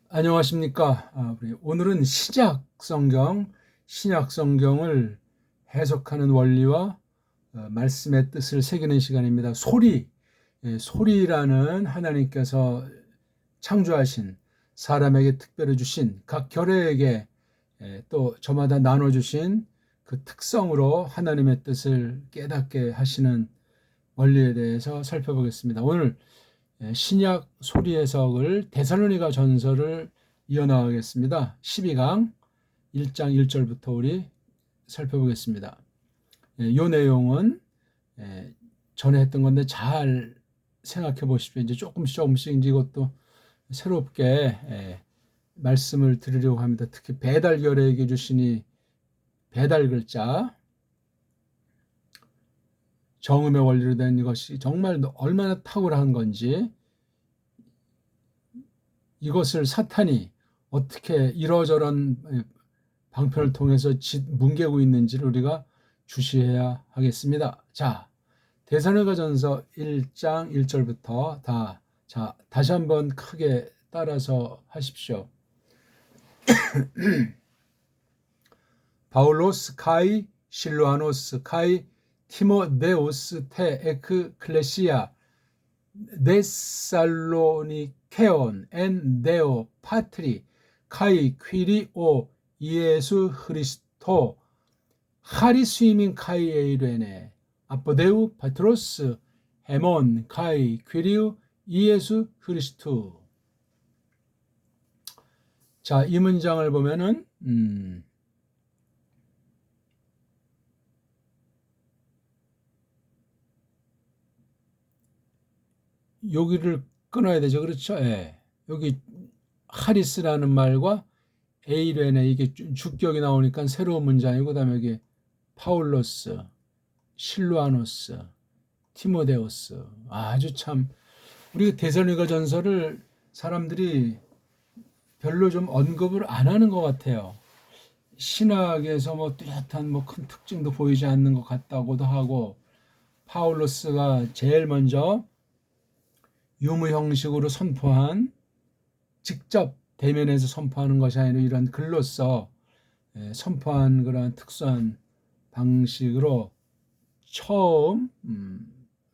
안녕하십니까. 오늘은 신약 성경을 해석하는 원리와 말씀의 뜻을 새기는 시간입니다. 소리라는 하나님께서 창조하신 사람에게 특별히 주신 각 결회에게 또 저마다 나눠주신 그 특성으로 하나님의 뜻을 깨닫게 하시는 원리에 대해서 살펴보겠습니다. 오늘 신약 소리 해석을 데살로니가 전서를 이어나가겠습니다. 12강 1장 1절부터 우리 살펴보겠습니다. 이 내용은 전에 했던 건데 잘 생각해 보십시오. 이제 조금씩 이제 이것도 새롭게 말씀을 드리려고 합니다. 특히 배달결에게 주시니 배달 글자 정음의 원리로 된 이것이 정말 얼마나 탁월한 건지, 이것을 사탄이 어떻게 이러저런 방편을 통해서 뭉개고 있는지를 우리가 주시해야 하겠습니다. 자, 데살로니가전서 1장 1절부터 다시 한번 크게 따라서 하십시오. 바울로스 카이 실로아노스 카이 티모데오스 테 에크클레시아 데살로니케온 엔 데오 파트리 카이 퀴리오 이에수 흐리스토 하리스이민 카이 에이레네 아포데우 파트로스 헤몬 카이 퀴리우 이에수 흐리스투. 자, 이 문장을 보면은 여기를 끊어야 되죠. 그렇죠? 예. 여기 하리스라는 말과 에이레네, 이게 주격이 나오니까 새로운 문장이고, 그다음에 여기 파울로스, 실루아노스, 티모데오스. 아주 참 우리 데살로니가 전서를 사람들이 별로 좀 언급을 안 하는 것 같아요. 신학에서 뭐 뚜렷한 큰 특징도 보이지 않는 것 같다고도 하고, 파울로스가 제일 먼저 유무 형식으로 선포한, 직접 대면에서 선포하는 것이 아니라 이런 글로써 선포한 그런 특수한 방식으로 처음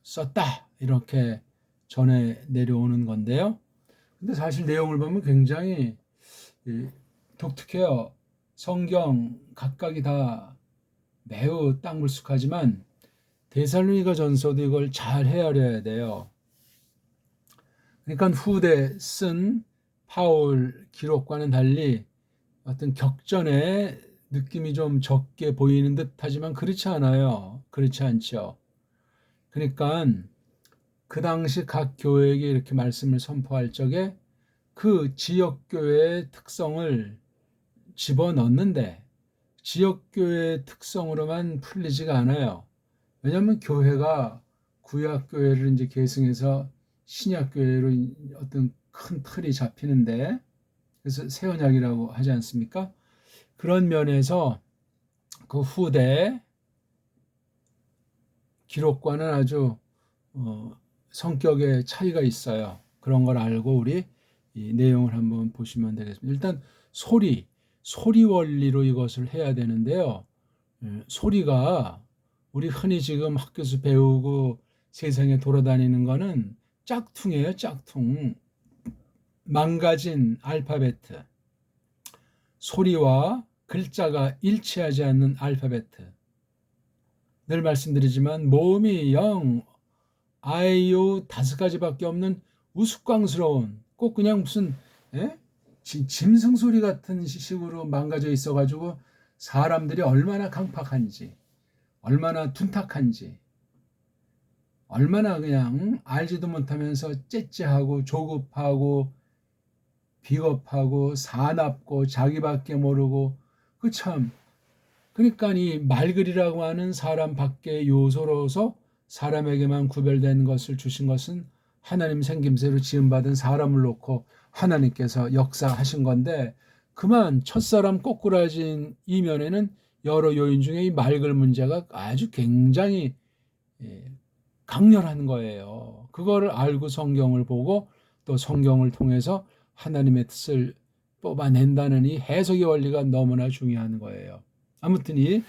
썼다, 이렇게 전해 내려오는 건데요. 근데 사실 내용을 보면 굉장히 독특해요. 성경 각각이 다 매우 땅불쑥하지만 데살로니가 전서도 이걸 잘 헤아려야 돼요. 그러니까 후대 쓴 파울 기록과는 달리 어떤 격전의 느낌이 좀 적게 보이는 듯 하지만 그렇지 않아요. 그렇지 않죠. 그러니까 그 당시 각 교회에게 이렇게 말씀을 선포할 적에 그 지역교회의 특성을 집어넣는데, 지역교회의 특성으로만 풀리지가 않아요. 왜냐하면 교회가 구약교회를 이제 계승해서 신약교회로 어떤 큰 틀이 잡히는데, 그래서 새 언약이라고 하지 않습니까? 그런 면에서 그 후대 기록과는 아주 성격의 차이가 있어요. 그런 걸 알고 우리 이 내용을 한번 보시면 되겠습니다. 일단 소리 원리로 이것을 해야 되는데요. 소리가 우리 흔히 지금 학교에서 배우고 세상에 돌아다니는 거는 짝퉁이에요. 짝퉁. 망가진 알파벳, 소리와 글자가 일치하지 않는 알파벳. 늘 말씀드리지만 모음이 0, 아이유 5가지밖에 없는 우스꽝스러운, 꼭 그냥 무슨 짐승 소리 같은 식으로 망가져 있어가지고 사람들이 얼마나 강팍한지, 얼마나 둔탁한지, 얼마나 그냥 알지도 못하면서 째째하고 조급하고 비겁하고 사납고 자기밖에 모르고, 참, 그러니까 이 말글이라고 하는 사람 밖의 요소로서 사람에게만 구별된 것을 주신 것은 하나님 생김새로 지음받은 사람을 놓고 하나님께서 역사하신 건데, 그만 첫사람 꼬꾸라진 이면에는 여러 요인 중에 이 말글 문제가 아주 굉장히 강렬한 거예요. 그거를 알고 성경을 보고 또 성경을 통해서 하나님의 뜻을 뽑아낸다는 이 해석의 원리가 너무나 중요한 거예요. 아무튼 이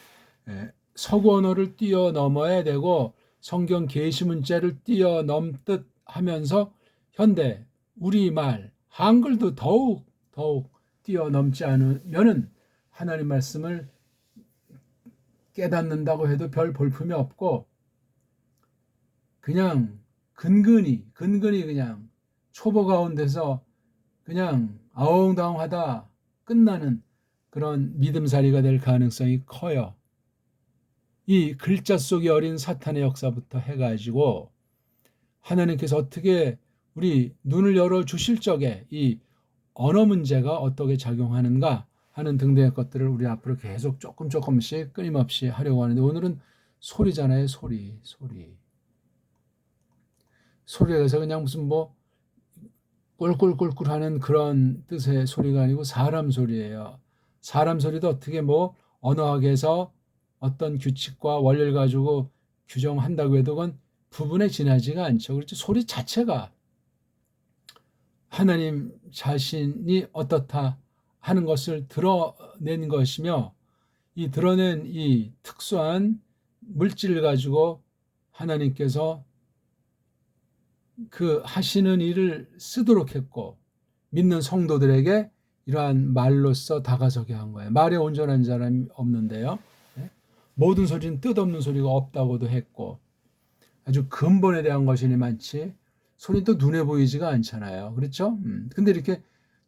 서구 언어를 뛰어넘어야 되고 성경 계시 문자를 뛰어넘듯 하면서 현대 우리말 한글도 더욱 뛰어넘지 않으면은 하나님 말씀을 깨닫는다고 해도 별 볼품이 없고 그냥 근근히 그냥 초보 가운데서 그냥 아웅다웅하다 끝나는 그런 믿음살이가 될 가능성이 커요. 이 글자 속에 어린 사탄의 역사부터 해가지고 하나님께서 어떻게 우리 눈을 열어주실 적에 이 언어 문제가 어떻게 작용하는가 하는 등등의 것들을 우리 앞으로 계속 조금씩 끊임없이 하려고 하는데 오늘은 소리잖아요. 소리에서 그냥 무슨 뭐 꿀꿀꿀꿀 하는 그런 뜻의 소리가 아니고 사람 소리예요. 사람 소리도 어떻게 뭐 언어학에서 어떤 규칙과 원리를 가지고 규정한다고 해도 그건 부분에 지나지가 않죠. 그렇죠. 소리 자체가 하나님 자신이 어떻다 하는 것을 드러낸 것이며 이 드러낸 이 특수한 물질을 가지고 하나님께서 그 하시는 일을 쓰도록 했고 믿는 성도들에게 이러한 말로써 다가서게 한 거예요. 말에 온전한 사람이 없는데요. 모든 소리는 뜻없는 소리가 없다고도 했고 아주 근본에 대한 것이니 많지 소리는 또 눈에 보이지가 않잖아요. 그렇죠? 근데 이렇게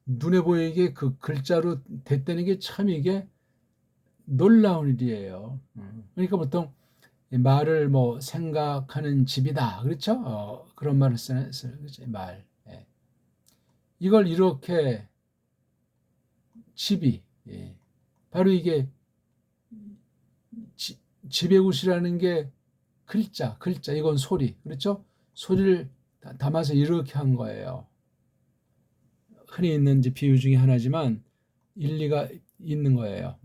눈에 보이게 그 글자로 됐다는 게 참 이게 놀라운 일이에요. 그러니까 보통 말을 뭐 생각하는 집이다. 그렇죠? 그런 말을 쓰는 그렇죠? 말. 예. 이걸 이렇게 집이 바로 이게 지배굿이라는 게 글자 이건 소리. 그렇죠? 소리를 담아서 이렇게 한 거예요. 흔히 있는 비유 중에 하나지만 일리가 있는 거예요.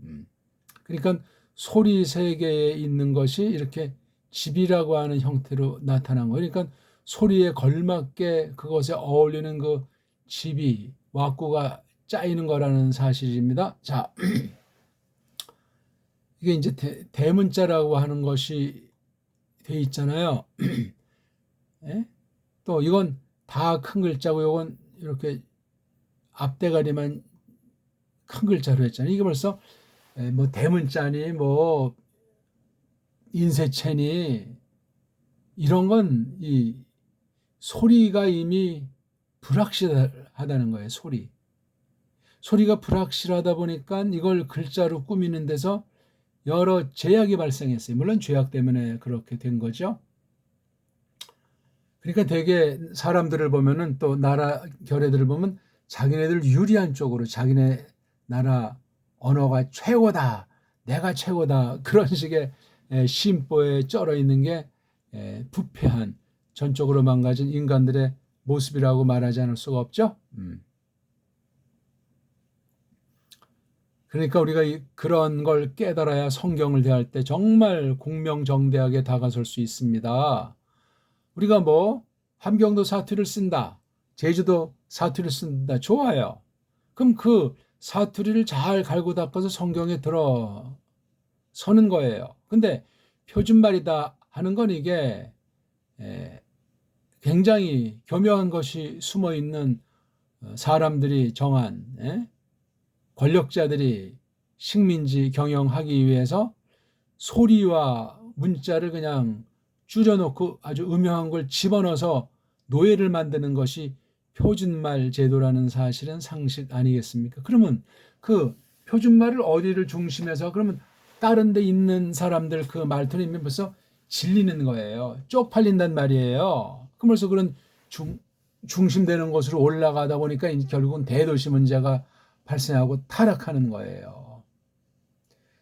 그러니까 소리 세계에 있는 것이 이렇게 집이라고 하는 형태로 나타난 거예요. 그러니까 소리에 걸맞게 그것에 어울리는 그 집이 왁구가 짜이는 거라는 사실입니다. 자, 이게 이제 대문자라고 하는 것이 돼 있잖아요. 예? 또 이건 다 큰 글자고 이건 이렇게 앞대가리만 큰 글자로 했잖아요. 이게 벌써 뭐 대문자니 뭐 인쇄체니 이런 건 이 소리가 이미 불확실하다는 거예요. 소리가 불확실하다 보니까 이걸 글자로 꾸미는 데서 여러 제약이 발생했어요. 물론 죄악 때문에 그렇게 된 거죠. 그러니까 되게 사람들을 보면은 또 나라 결의들을 보면 자기네들 유리한 쪽으로 자기네 나라 언어가 최고다, 내가 최고다 그런 식의 심보에 쩔어 있는 게 부패한 전적으로 망가진 인간들의 모습이라고 말하지 않을 수가 없죠. 그러니까 우리가 그런 걸 깨달아야 성경을 대할 때 정말 공명정대하게 다가설 수 있습니다. 우리가 뭐 함경도 사투리를 쓴다, 제주도 사투리를 쓴다, 좋아요. 그럼 그 사투리를 잘 갈고 닦아서 성경에 들어서는 거예요. 근데 표준말이다 하는 건 이게 굉장히 교묘한 것이 숨어 있는 사람들이 정한 권력자들이 식민지 경영하기 위해서 소리와 문자를 그냥 줄여놓고 아주 음흉한 걸 집어넣어서 노예를 만드는 것이 표준말 제도라는 사실은 상식 아니겠습니까? 그러면 그 표준말을 어디를 중심해서 그러면 다른 데 있는 사람들 그 말투는 벌써 질리는 거예요. 쪽팔린단 말이에요. 그러면서 그런 중심되는 곳으로 올라가다 보니까 이제 결국은 대도시 문제가 발생하고 타락하는 거예요.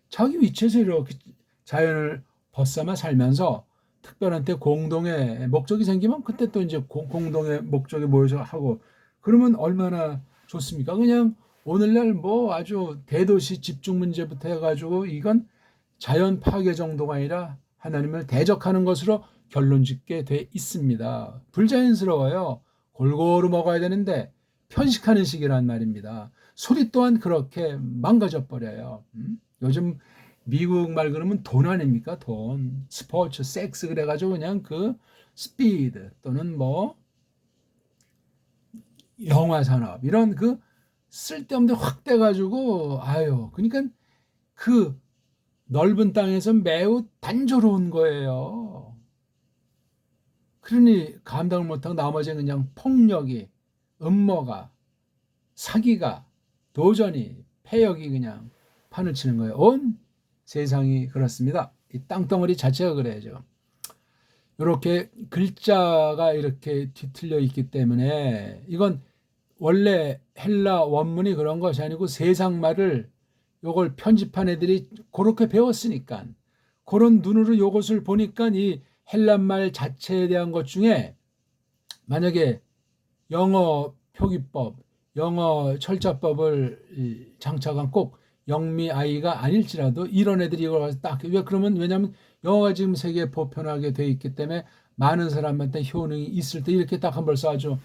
자기 위치에서 이렇게 자연을 벗삼아 살면서 특별한 때 공동의 목적이 생기면 그때 또 이제 공동의 목적에 모여서 하고 그러면 얼마나 좋습니까? 그냥 오늘날 뭐 아주 대도시 집중 문제부터 해가지고 이건 자연 파괴 정도가 아니라 하나님을 대적하는 것으로 결론 짓게 돼 있습니다. 불자연스러워요. 골고루 먹어야 되는데 편식하는 식이란 말입니다. 소리 또한 그렇게 망가져 버려요. 요즘 미국 말 그러면 돈 아닙니까? 돈. 스포츠, 섹스 그래가지고 그냥 그 스피드 또는 뭐 영화 산업 이런 그 쓸데없는 데 확 돼가지고 아유 그러니까 그 넓은 땅에서 매우 단조로운 거예요. 그러니 감당을 못하고 나머지는 그냥 폭력이, 음모가, 사기가, 도전이, 패역이 그냥 판을 치는 거예요. 온 세상이 그렇습니다. 이 땅덩어리 자체가 그래야죠. 이렇게 글자가 이렇게 뒤틀려 있기 때문에 이건 원래 헬라 원문이 그런 것이 아니고 세상말을 요걸 편집한 애들이 그렇게 배웠으니까 그런 눈으로 요것을 보니까 이 헬란말 자체에 대한 것 중에 만약에 영어 표기법, 영어 철자법을 장착한 꼭 영미 아이가 아닐지라도 이런 애들이 이걸 가서 딱, 왜 그러면 왜냐하면 영어가 지금 세계에 보편하게 돼 있기 때문에 많은 사람한테 효능이 있을 때 이렇게 딱 한 벌써 아주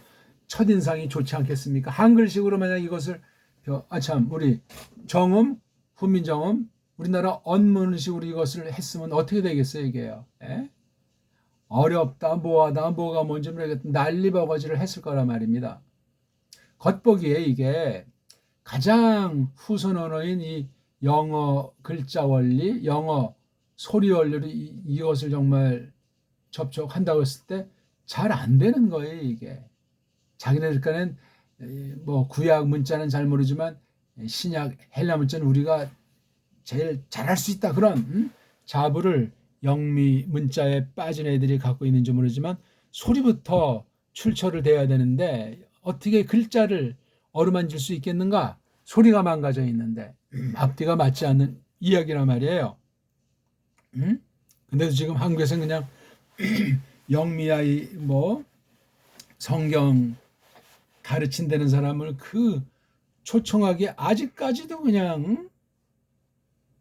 첫인상이 좋지 않겠습니까? 한글식으로 만약 이것을 참 우리 정음, 훈민정음, 우리나라 언문식으로 이것을 했으면 어떻게 되겠어요 이게요? 예? 어렵다, 뭐하다, 뭐가 뭔지 모르겠다 난리버거지를 했을 거란 말입니다. 겉보기에 이게 가장 후손 언어인 이 영어 글자 원리, 영어 소리 원리로 이것을 정말 접촉한다고 했을 때 잘 안 되는 거예요 이게. 자기네들 간엔 뭐 구약 문자는 잘 모르지만 신약 헬라 문자는 우리가 제일 잘할 수 있다 그런 자부를 영미 문자에 빠진 애들이 갖고 있는지 모르지만 소리부터 출처를 대야 되는데 어떻게 글자를 어루만질 수 있겠는가? 소리가 망가져 있는데 앞뒤가 맞지 않는 이야기란 말이에요. 근데도 지금 한국에서는 그냥 영미아이 뭐 성경 가르친다는 사람을 그 초청하게 아직까지도 그냥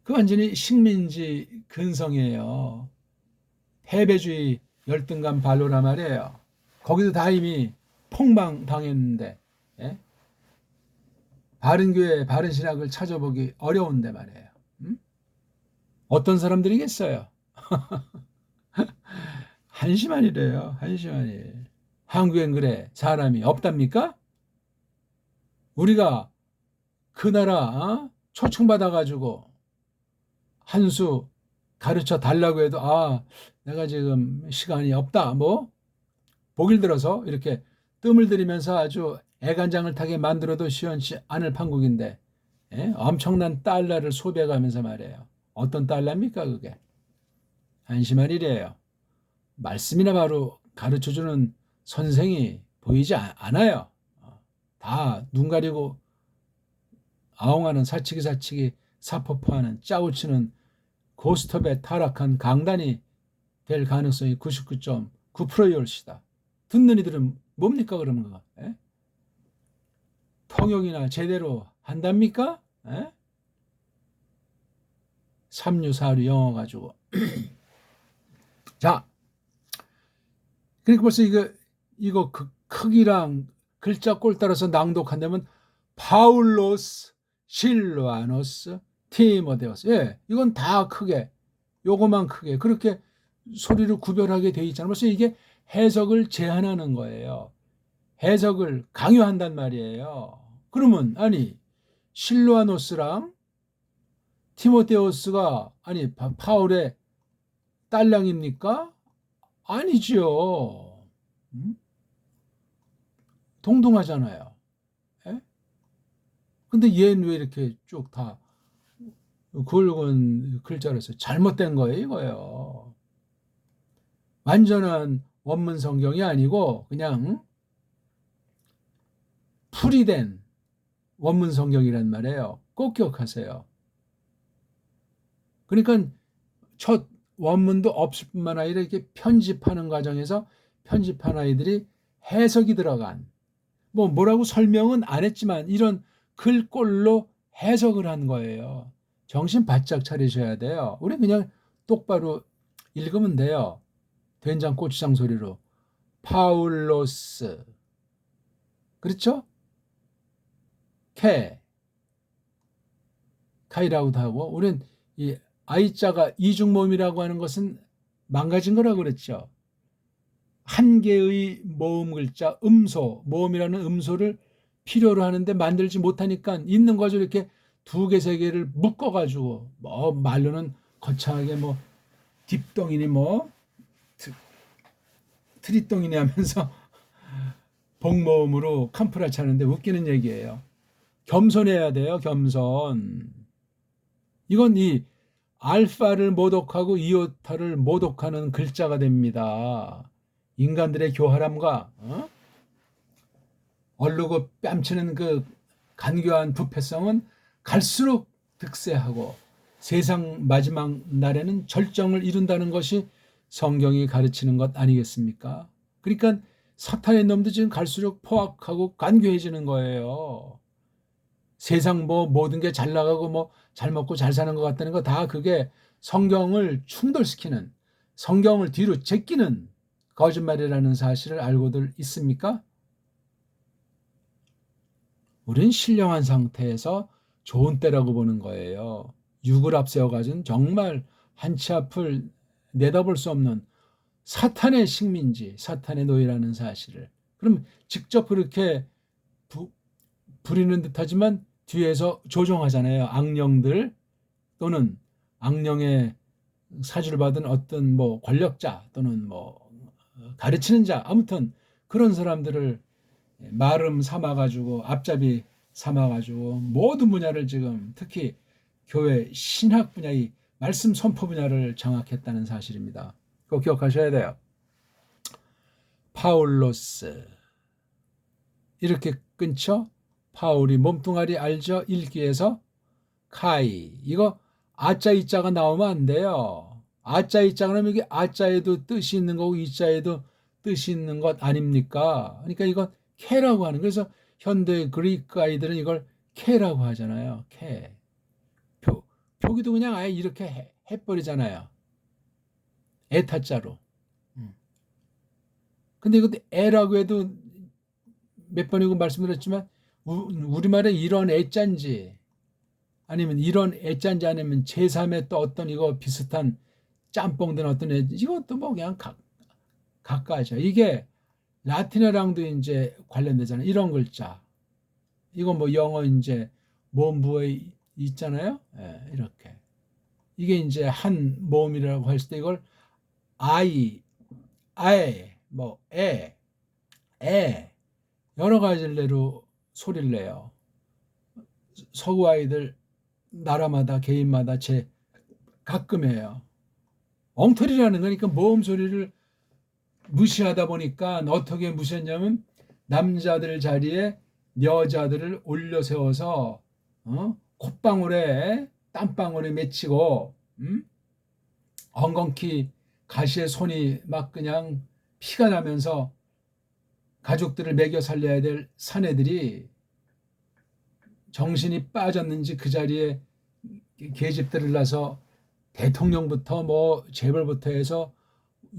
그 완전히 식민지 근성이에요. 패배주의 열등감 발로라 말이에요. 거기도 다 이미 폭망당했는데 예? 바른교회 바른신학을 찾아보기 어려운데 말이에요. 어떤 사람들이겠어요. 한심한이래요. 한심한이. 한국엔 그래 사람이 없답니까? 우리가 그 나라 초청받아가지고 한 수 가르쳐 달라고 해도 내가 지금 시간이 없다 뭐 보길 들어서 이렇게 뜸을 들이면서 아주 애간장을 타게 만들어도 시원치 않을 판국인데 엄청난 달러를 소비해가면서 말이에요. 어떤 달러입니까 그게? 한심한 일이에요. 말씀이나 바로 가르쳐주는 선생이 보이지 않아요. 다 눈 가리고 아웅하는 사치기 사포포하는 짜우치는 고스톱에 타락한 강단이 될 가능성이 99.9%의 올시다. 듣는 이들은 뭡니까 그러는 거? 통역이나 제대로 한답니까? 3류 4류 영어 가지고 자 그러니까 벌써 이거 그 크기랑 글자 꼴 따라서 낭독한다면 파울로스, 실루아노스, 티모데오스 이건 다 크게 요거만 크게 그렇게 소리를 구별하게 돼 있잖아요. 벌써 이게 해석을 제한하는 거예요. 해석을 강요한단 말이에요. 그러면 아니 실루아노스랑 티모데오스가 아니 파울의 딸랑입니까? 아니죠. 동등하잖아요. 예? 근데 얘는 왜 이렇게 쭉 다 굵은 글자로 써 잘못된 거예요, 이거요. 완전한 원문 성경이 아니고 그냥 풀이된 원문 성경이란 말이에요. 꼭 기억하세요. 그러니까 첫 원문도 없을 뿐만 아니라 이렇게 편집하는 과정에서 편집한 아이들이 해석이 들어간 뭐라고 설명은 안 했지만 이런 글꼴로 해석을 한 거예요. 정신 바짝 차리셔야 돼요. 우리 그냥 똑바로 읽으면 돼요. 된장 고추장 소리로 파울로스 그렇죠? 캐, 카이라고도 하고, 우리는 이 아이자가 이중모음이라고 하는 것은 망가진 거라고 그랬죠. 한 개의 모음 글자, 음소, 모음이라는 음소를 필요로 하는데 만들지 못하니까 있는 거죠. 이렇게 두 개, 세 개를 묶어가지고, 뭐, 말로는 거창하게 뭐, 딥동이니 뭐, 트리동이니 하면서 복모음으로 캄프라 차는데 웃기는 얘기예요. 겸손해야 돼요, 겸손. 이건 이 알파를 모독하고 이오타를 모독하는 글자가 됩니다. 인간들의 교활함과 얼르고 뺨치는 그 간교한 부패성은 갈수록 득세하고 세상 마지막 날에는 절정을 이룬다는 것이 성경이 가르치는 것 아니겠습니까? 그러니까 사탄의 놈도 지금 갈수록 포악하고 간교해지는 거예요. 세상 뭐 모든 게 잘 나가고 뭐 잘 먹고 잘 사는 것 같다는 거 다 그게 성경을 충돌시키는, 성경을 뒤로 제끼는 거짓말이라는 사실을 알고들 있습니까? 우린 신령한 상태에서 좋은 때라고 보는 거예요. 육을 앞세워 가진 정말 한치 앞을 내다볼 수 없는 사탄의 식민지, 사탄의 노예라는 사실을. 그럼 직접 그렇게 부리는 듯하지만 뒤에서 조종하잖아요. 악령들 또는 악령의 사주를 받은 어떤 뭐 권력자 또는 뭐 가르치는 자, 아무튼 그런 사람들을 마름 삼아가지고 앞잡이 삼아가지고 모든 분야를 지금 특히 교회 신학 분야의 말씀 선포 분야를 장악했다는 사실입니다. 꼭 기억하셔야 돼요. 파울로스 이렇게 끊죠. 파울이 몸뚱아리 알죠? 읽기에서 카이 이거 아자 이자가 나오면 안 돼요. 아자 이자 그러면 이게 아자에도 뜻이 있는 거고 이자에도 뜻이 있는 것 아닙니까? 그러니까 이건 캐라고 하는. 그래서 현대 그리스 아이들은 이걸 캐라고 하잖아요. 캐. 표기도 그냥 아예 이렇게 해버리잖아요. 에타자로. 근데 이것도 에라고 해도 몇 번이고 말씀드렸지만 우리말에 이런 애짠지 아니면 이런 애짠지 아니면 제3의 또 어떤 이거 비슷한 짬뽕된 어떤 애 이것도 뭐 그냥 각가죠. 이게 라틴어랑도 이제 관련되잖아요. 이런 글자. 이건 뭐 영어 이제 모음부에 있잖아요. 예, 이렇게. 이게 이제 한 모음이라고 했을 때 이걸 아이, 아에, 뭐 에 여러 가지로 소리를 내요. 서구 아이들 나라마다 개인마다 제 가끔 해요. 엉터리라는 거니까 모음 소리를 무시하다 보니까 어떻게 무시했냐면 남자들 자리에 여자들을 올려 세워서 콧방울에 땀방울에 맺히고 엉겅퀴 가시에 손이 막 그냥 피가 나면서 가족들을 먹여 살려야 될 사내들이 정신이 빠졌는지 그 자리에 계집들을 낳아서 대통령부터 뭐 재벌부터 해서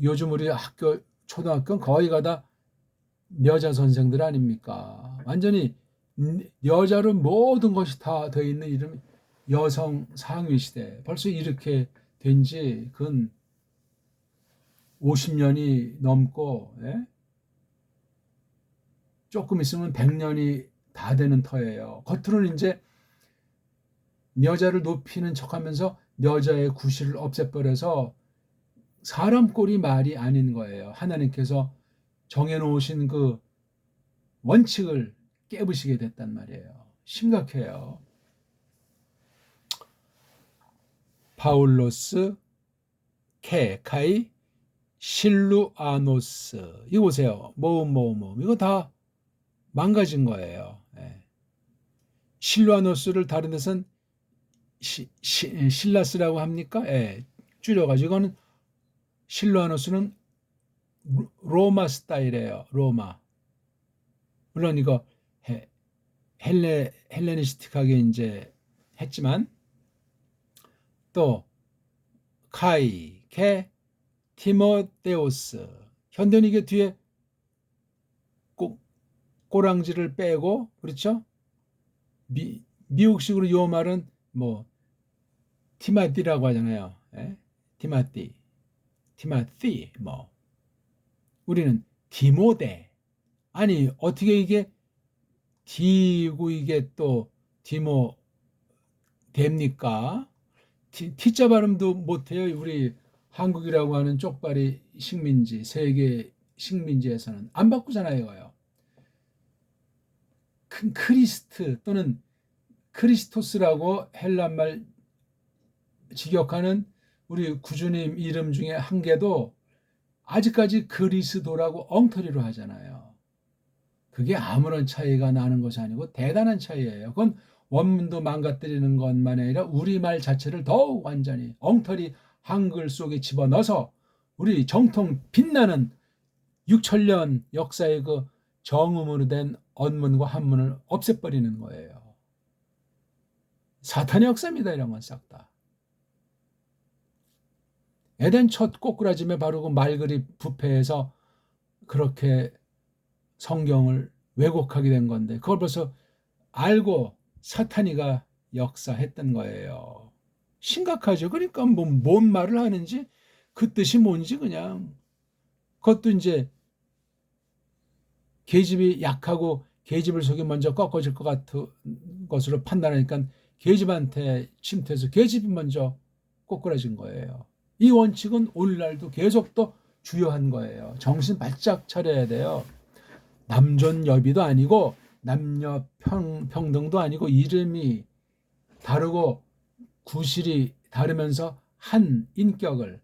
요즘 우리 학교 초등학교는 거의 가다 여자 선생들 아닙니까? 완전히 여자로 모든 것이 다 되어 있는 이름 여성 상위 시대. 벌써 이렇게 된 지 근 50년이 넘고 조금 있으면 100년이 다 되는 터예요. 겉으로는 이제 여자를 높이는 척하면서 여자의 구실을 없애버려서 사람 꼴이 말이 아닌 거예요. 하나님께서 정해놓으신 그 원칙을 깨부시게 됐단 말이에요. 심각해요. 파울로스, 카이, 실루아노스. 이거 보세요. 모음. 이거 다 망가진 거예요. 실루아노스를 다른 데선 실라스라고 합니까? 줄여가지고 이거는 실루아노스는 로마 스타일이에요. 로마. 물론 이거 헬레니스틱하게 이제 했지만 또 카이, 티모데오스. 현대는 이게 뒤에 꼬랑지를 빼고 그렇죠? 미국식으로 요 말은 뭐 티마티라고 하잖아요. 예? 티마티 뭐 우리는 디모데. 아니 어떻게 이게 디고 이게 또 디모 됩니까? T자 발음도 못해요. 우리 한국이라고 하는 쪽발이 식민지, 세계 식민지에서는 안 바꾸잖아요. 이거요. 큰 크리스트 또는 크리스토스라고 헬란말 직역하는 우리 구주님 이름 중에 한 개도 아직까지 그리스도라고 엉터리로 하잖아요. 그게 아무런 차이가 나는 것이 아니고 대단한 차이예요. 그건 원문도 망가뜨리는 것만 아니라 우리말 자체를 더욱 완전히 엉터리 한글 속에 집어넣어서 우리 정통 빛나는 6천년 역사의 그 정음으로 된 언문과 한문을 없애버리는 거예요. 사탄의 역사입니다. 이런 건 싹 다. 에덴 첫 꼬꾸라짐에 바르고 말그리 부패해서 그렇게 성경을 왜곡하게 된 건데 그걸 벌써 알고 사탄이가 역사했던 거예요. 심각하죠. 그러니까 뭔 말을 하는지 그 뜻이 뭔지 그냥 그것도 이제 계집이 약하고 계집을 속에 먼저 꺾어질 것 같은 것으로 판단하니까 계집한테 침투해서 계집이 먼저 꼬꾸라진 거예요. 이 원칙은 오늘날도 계속 또 주요한 거예요. 정신 바짝 차려야 돼요. 남존여비도 아니고 남녀 평등도 아니고 이름이 다르고 구실이 다르면서 한 인격을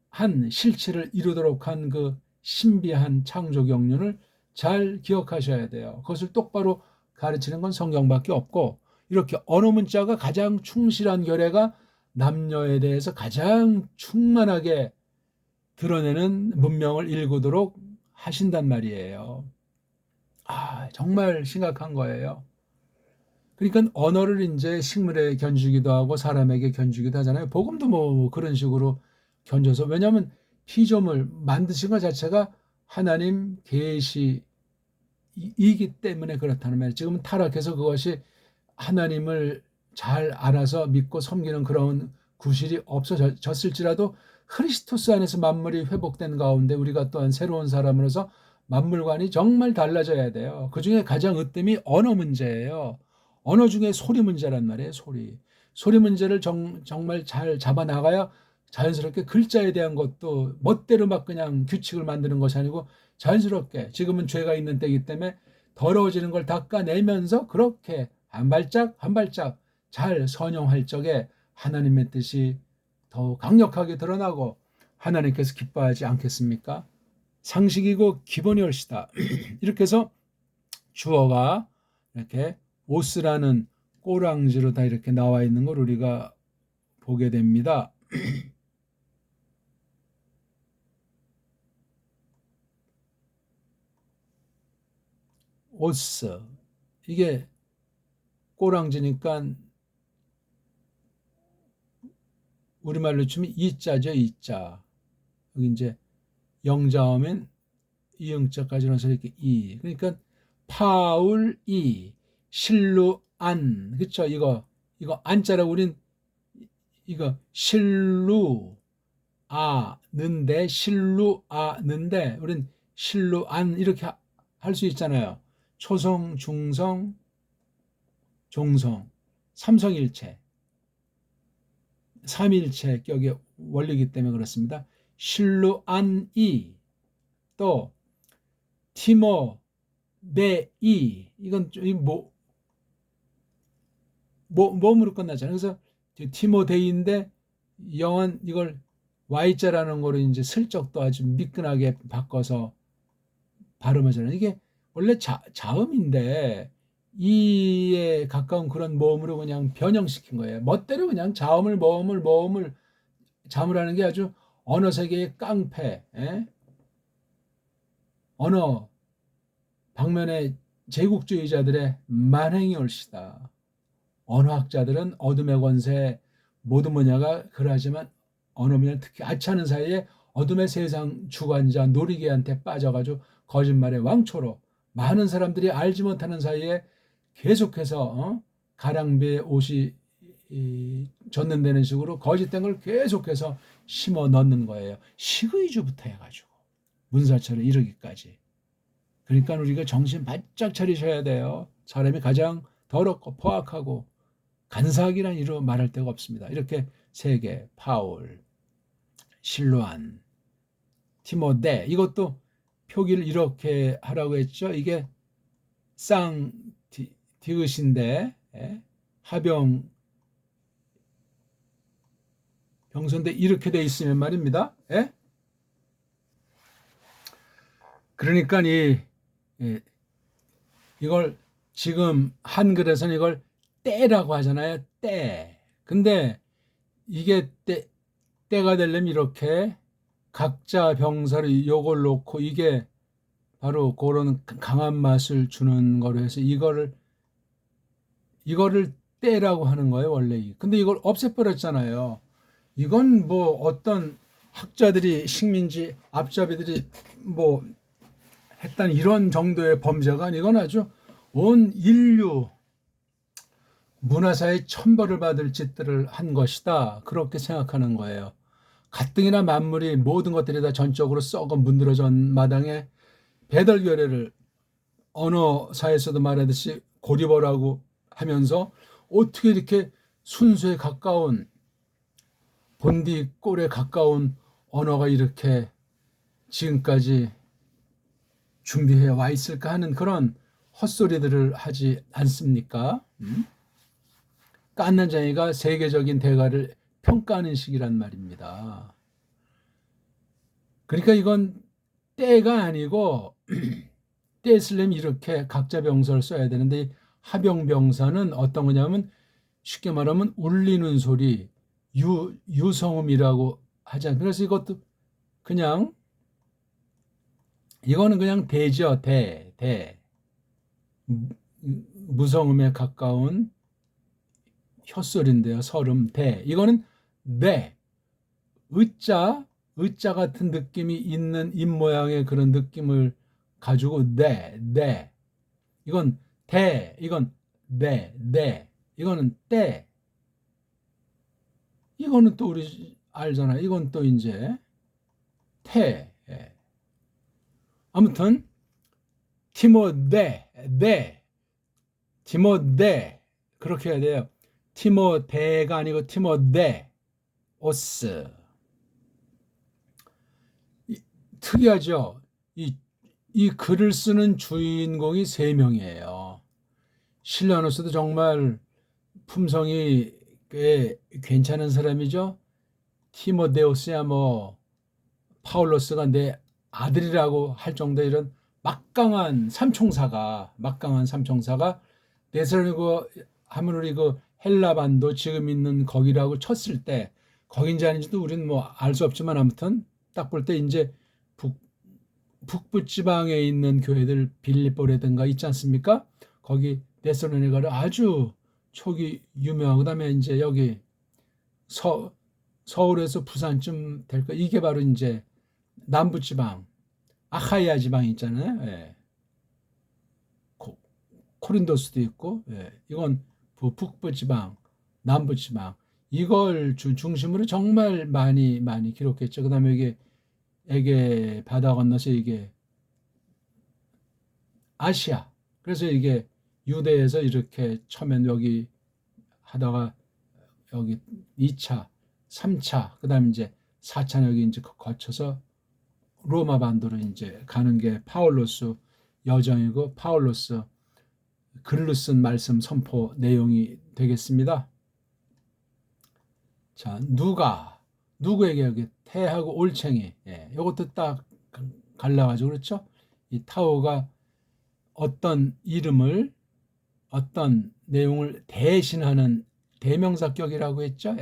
한 실체를 이루도록 한 그 신비한 창조 경륜을 잘 기억하셔야 돼요. 그것을 똑바로 가르치는 건 성경밖에 없고 이렇게 언어 문자가 가장 충실한 결례가 남녀에 대해서 가장 충만하게 드러내는 문명을 일구도록 하신단 말이에요. 정말 심각한 거예요. 그러니까 언어를 이제 식물에 견주기도 하고 사람에게 견주기도 하잖아요. 복음도 뭐 그런 식으로 견줘서 왜냐하면 피조물 만드신 것 자체가 하나님 계시이기 때문에 그렇다는 말이에요. 지금은 타락해서 그것이 하나님을 잘 알아서 믿고 섬기는 그런 구실이 없어졌을지라도 크리스토스 안에서 만물이 회복된 가운데 우리가 또한 새로운 사람으로서 만물관이 정말 달라져야 돼요. 그중에 가장 으뜸이 언어 문제예요. 언어 중에 소리 문제란 말이에요. 소리 문제를 정말 잘 잡아나가야 자연스럽게 글자에 대한 것도 멋대로 막 그냥 규칙을 만드는 것이 아니고 자연스럽게 지금은 죄가 있는 때이기 때문에 더러워지는 걸 닦아내면서 그렇게 한 발짝 한 발짝 잘 선용할 적에 하나님의 뜻이 더 강력하게 드러나고 하나님께서 기뻐하지 않겠습니까? 상식이고 기본이 옳시다. 이렇게 해서 주어가 이렇게 오스라는 꼬랑지로 다 이렇게 나와 있는 걸 우리가 보게 됩니다. 오스 이게 꼬랑지니까 우리말로 치면 이자죠. 이자 여기 이제 영자어면 이응자까지 넣어서 이렇게 이 그러니까 파울 이 실루 안 그렇죠. 이거 안자라고 우린 이거 실루 아는데 실루 아는데 우린 실루 안 이렇게 할 수 있잖아요. 초성 중성 종성 삼성일체 삼일체 격의 원리이기 때문에 그렇습니다. 실루 안이 또 티모 베이 이건 뭐으로 끝나잖아요. 그래서 티모데이인데 영은 이걸 Y자라는 거로 이제 슬쩍 또 아주 미끈하게 바꿔서 발음하잖아요. 이게 원래 자음인데 이에 가까운 그런 모음으로 그냥 변형시킨 거예요. 멋대로 그냥 자음을 모음을 자음하는 게 아주 언어 세계의 깡패, 언어 방면의 제국주의자들의 만행이 옳시다. 언어학자들은 어둠의 권세 모든 분야가 그러하지만 언어 분야 특히 아차하는 사이에 어둠의 세상 주관자 놀이개한테 빠져가지고 거짓말의 왕초로 많은 사람들이 알지 못하는 사이에 계속해서 가랑비에 옷이 젖는다는 식으로 거짓된 걸 계속해서 심어 넣는 거예요. 식의주부터 해가지고 문사철에 이르기까지. 그러니까 우리가 정신 바짝 차리셔야 돼요. 사람이 가장 더럽고 포악하고 간사하기란 이로 말할 데가 없습니다. 이렇게 세 개, 파울, 실로안, 티모데, 이것도 표기를 이렇게 하라고 했죠. 이게 쌍 디귿인데 하병 병선데 이렇게 돼 있으면 말입니다. 예? 그러니까 이걸 지금 한글에서는 이걸 때라고 하잖아요. 때. 근데 이게 때가 되려면 이렇게 각자 병사를 요걸 놓고 이게 바로 그런 강한 맛을 주는 거로 해서 이거를 때라고 하는 거예요, 원래. 근데 이걸 없애버렸잖아요. 이건 뭐 어떤 학자들이 식민지 앞잡이들이 뭐 했던 이런 정도의 범죄가 아니고 이건 아주 온 인류 문화사의 천벌을 받을 짓들을 한 것이다. 그렇게 생각하는 거예요. 가뜩이나 만물이 모든 것들이 다 전적으로 썩어 문드러진 마당에 배달결례를 언어사에서도 말하듯이 고리버라고 하면서 어떻게 이렇게 순수에 가까운 본디 꼴에 가까운 언어가 이렇게 지금까지 준비해 와 있을까 하는 그런 헛소리들을 하지 않습니까? 깐난 자이가 세계적인 대가를 평가하는 시기란 말입니다. 그러니까 이건 때가 아니고 때 쓰려면 이렇게 각자 병사를 써야 되는데 하병병사는 어떤 거냐면 쉽게 말하면 울리는 소리, 유성음이라고 하지 않습니까? 그래서 이것도 그냥 이거는 그냥 대죠. 무성음에 가까운 혓소리인데요. 설음, 대. 이거는 네. 의자 같은 느낌이 있는 입 모양의 그런 느낌을 가지고 네. 이건 대, 이건 네. 이거는 때. 이거는 또 우리 알잖아. 이건 또 이제 태. 아무튼 티모데 그렇게 해야 돼요. 티모데가 아니고 티모데 오스. 특이하죠. 이 글을 쓰는 주인공이 3명이에요. 실레아누스도 정말 품성이 꽤 괜찮은 사람이죠. 티모데오스야 뭐 파울로스가 내 아들이라고 할 정도의 이런 막강한 삼총사가 데살로니가 하면 우리 그 헬라반도 지금 있는 거기라고 쳤을 때 거긴지 아닌지도 우리는 뭐 알 수 없지만 아무튼 딱 볼 때 이제 북부 지방에 있는 교회들 빌립보라든가 있지 않습니까? 거기 데살로니가를 아주 초기 유명하고 그다음에 이제 여기 서울에서 부산쯤 될 거 이게 바로 이제 남부 지방 아카이아 지방 있잖아요. 예. 코린도스도 있고 이건 북부 지방, 남부 지방 이걸 중심으로 정말 많이 기록했죠. 그다음에 이게 에게 바다 건너서 이게 아시아. 그래서 이게 유대에서 이렇게 처음엔 여기 하다가 여기 2차, 3차, 그다음에 이제 4차 여기 이제 거쳐서 로마 반도로 이제 가는 게 파울로스 여정이고 파울로스 글로 쓴 말씀 선포 내용이 되겠습니다. 자, 누구에게 여기 태하고 올챙이, 이것도 딱 갈라가지고 그렇죠? 이 타오가 어떤 이름을 어떤 내용을 대신하는 대명사격이라고 했죠?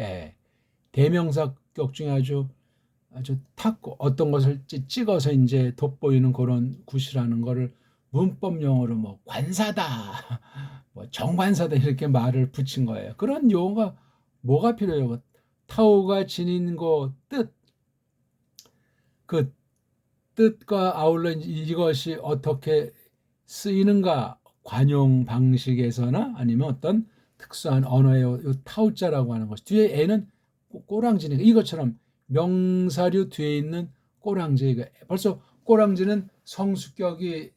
대명사격 중에 아주 탁 어떤 것을 찍어서 이제 돋보이는 그런 굿이라는 거를 문법 용어로 뭐 관사다, 뭐 정관사다 이렇게 말을 붙인 거예요. 그런 용어가 뭐가 필요해요? 타오가 지닌 거 뜻, 그 뜻과 아울러 이것이 어떻게 쓰이는가 관용 방식에서나 아니면 어떤 특수한 언어예요. 요 타우자라고 하는 것이 뒤에 애는 꼬랑지니까 이것처럼 명사류 뒤에 있는 꼬랑지 벌써 꼬랑지는 성수격이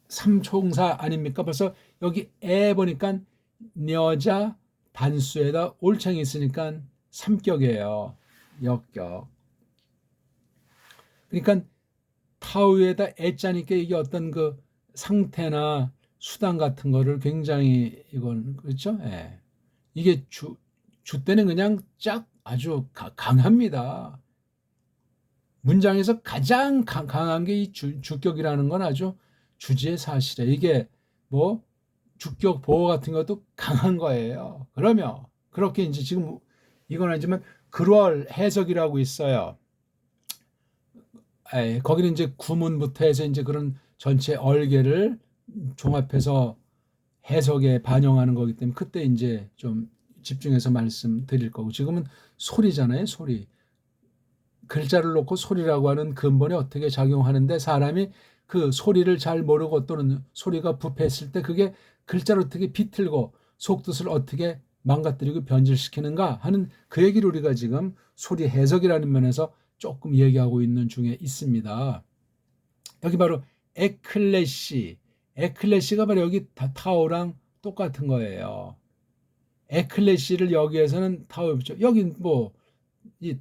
삼총사 아닙니까? 벌써 여기 애 보니까 여자 단수에다 올챙이 있으니까 삼격이에요. 역격. 그러니까 타우에다 애자니까 이게 어떤 그 상태나 수단 같은 거를 굉장히 이건 그렇죠? 예. 이게 주 때는 그냥 쫙 아주 강합니다. 문장에서 가장 강한 게 이 주격이라는 건 아주 주지의 사실이에요. 이게 뭐 주격 보호 같은 것도 강한 거예요. 그러면 그렇게 이제 지금 이건 아니지만 글월 해석이라고 있어요. 거기는 이제 구문부터 해서 이제 그런 전체 얼개를 종합해서 해석에 반영하는 거기 때문에 그때 이제 좀 집중해서 말씀드릴 거고 지금은 소리잖아요. 소리. 글자를 놓고 소리라고 하는 근본이 어떻게 작용하는데 사람이 그 소리를 잘 모르고 또는 소리가 부패했을 때 그게 글자를 어떻게 비틀고 속뜻을 어떻게 망가뜨리고 변질시키는가 하는 그 얘기를 우리가 지금 소리 해석이라는 면에서 조금 얘기하고 있는 중에 있습니다. 여기 바로 에클레시가 바로 여기 타오랑 똑같은 거예요. 에클레시를 여기에서는 타오에 붙여. 여기 뭐 이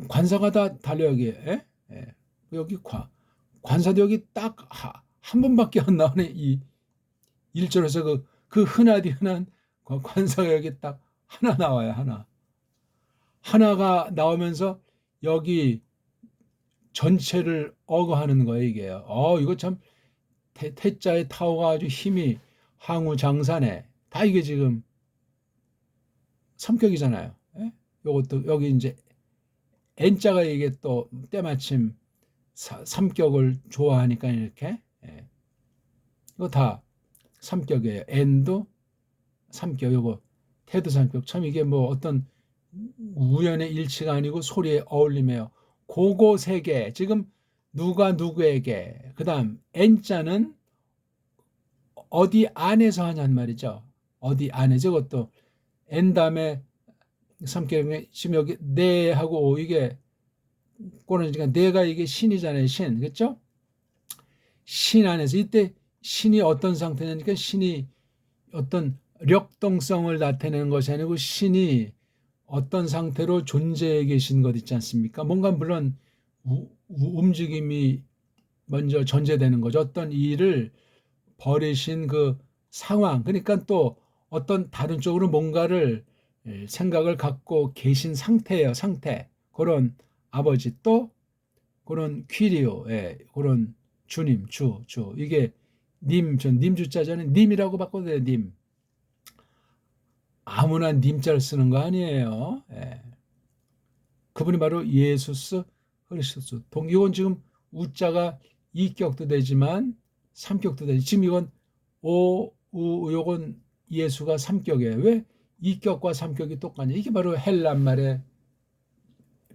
관사가 다 달려 여기에. 여기 관사도 여기 딱 한 번밖에 안 나오네. 이 1절에서 그 흔하디 흔한 관사가 여기 딱 하나 나와요. 하나가 나오면서 여기 전체를 어거하는 거예요. 이게. 이거 참 태자의 타오가 아주 힘이 항우장산에 다 이게 지금 삼격이잖아요. 요것도 여기 이제 N자가 이게 또 때마침 삼격을 좋아하니까 이렇게 이거 다 삼격이에요. N도 삼격, 요거 태도 삼격. 참 이게 뭐 어떤 우연의 일치가 아니고 소리의 어울림이에요. 고고 세 개. 지금 누가 누구에게. 그다음 N자는 어디 안에서 하냐는 말이죠. 어디 안에서 이것도 N 다음에 삼격 지금 여기 네 하고 오 이게 꼬라지니까 내가 이게 신이잖아요. 신. 그렇죠? 신 안에서 이때 신이 어떤 상태냐니까 신이 어떤 력동성을 나타내는 것이 아니고 신이 어떤 상태로 존재해 계신 것 있지 않습니까? 뭔가 물론 움직임이 먼저 전제되는 거죠. 어떤 일을 벌이신 그 상황, 그러니까 또 어떤 다른 쪽으로 뭔가를 생각을 갖고 계신 상태예요. 상태. 그런 아버지 또 그런 퀴리오, 그런 주님, 주. 이게 님 주자잖아요. 님이라고 바꿔도 돼요. 님. 아무나 님자를 쓰는 거 아니에요. 그분이 바로 예수스 그리스도스. 이건 지금 우자가 2격도 되지만 3격도 되지. 지금 이건 요건 예수가 3격이에요. 왜 2격과 3격이 똑같냐? 이게 바로 헬란 말의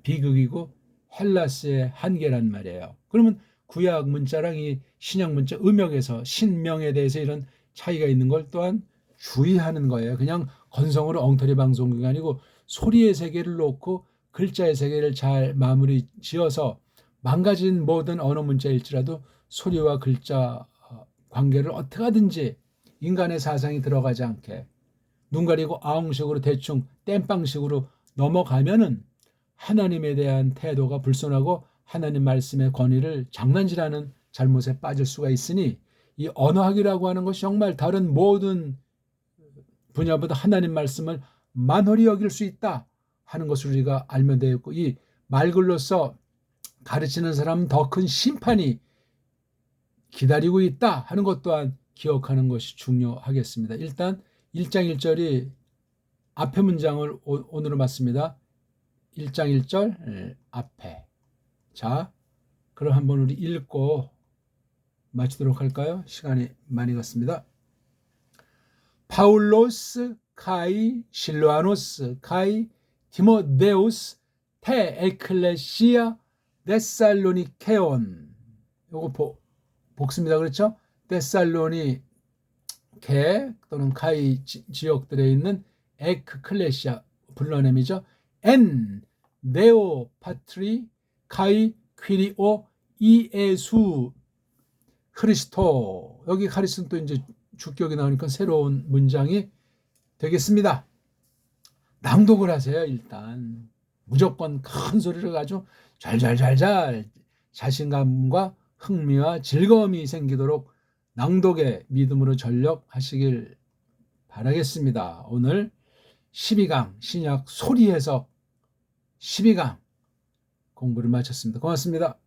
비극이고 헬라스의 한계란 말이에요. 그러면 구약 문자랑 이 신약 문자 음역에서 신명에 대해서 이런 차이가 있는 걸 또한 주의하는 거예요. 그냥 건성으로 엉터리 방송이 아니고 소리의 세계를 놓고 글자의 세계를 잘 마무리 지어서 망가진 모든 언어 문자일지라도 소리와 글자 관계를 어떻게 하든지 인간의 사상이 들어가지 않게 눈 가리고 아웅식으로 대충 땜빵식으로 넘어가면은 하나님에 대한 태도가 불손하고 하나님 말씀의 권위를 장난질하는 잘못에 빠질 수가 있으니 이 언어학이라고 하는 것이 정말 다른 모든 분야보다 하나님 말씀을 만홀히 여길 수 있다 하는 것을 우리가 알면 되겠고 이 말글로서 가르치는 사람은 더 큰 심판이 기다리고 있다 하는 것 또한 기억하는 것이 중요하겠습니다. 일단 1장 1절이 앞에 문장을 오늘은 맞습니다. 1장 1절 앞에. 자, 그럼 한번 우리 읽고 마치도록 할까요? 시간이 많이 갔습니다. 파울로스 카이 실로아노스 카이 디모데우스 테 에클레시아 데살로니케온. 요거 복습니다. 그렇죠? 데살로니 개 또는 카이 지역들에 있는 에크클레시아 불러냄이죠. 엔 네오 파트리 카이 퀴리오 이에수 크리스토. 여기 카리스는 또 이제 주격이 나오니까 새로운 문장이 되겠습니다. 낭독을 하세요. 일단 무조건 큰 소리를 가지고 잘잘잘잘 자신감과 흥미와 즐거움이 생기도록 낭독의 믿음으로 전력하시길 바라겠습니다. 오늘 12강 신약 소리 해석 12강 공부를 마쳤습니다. 고맙습니다.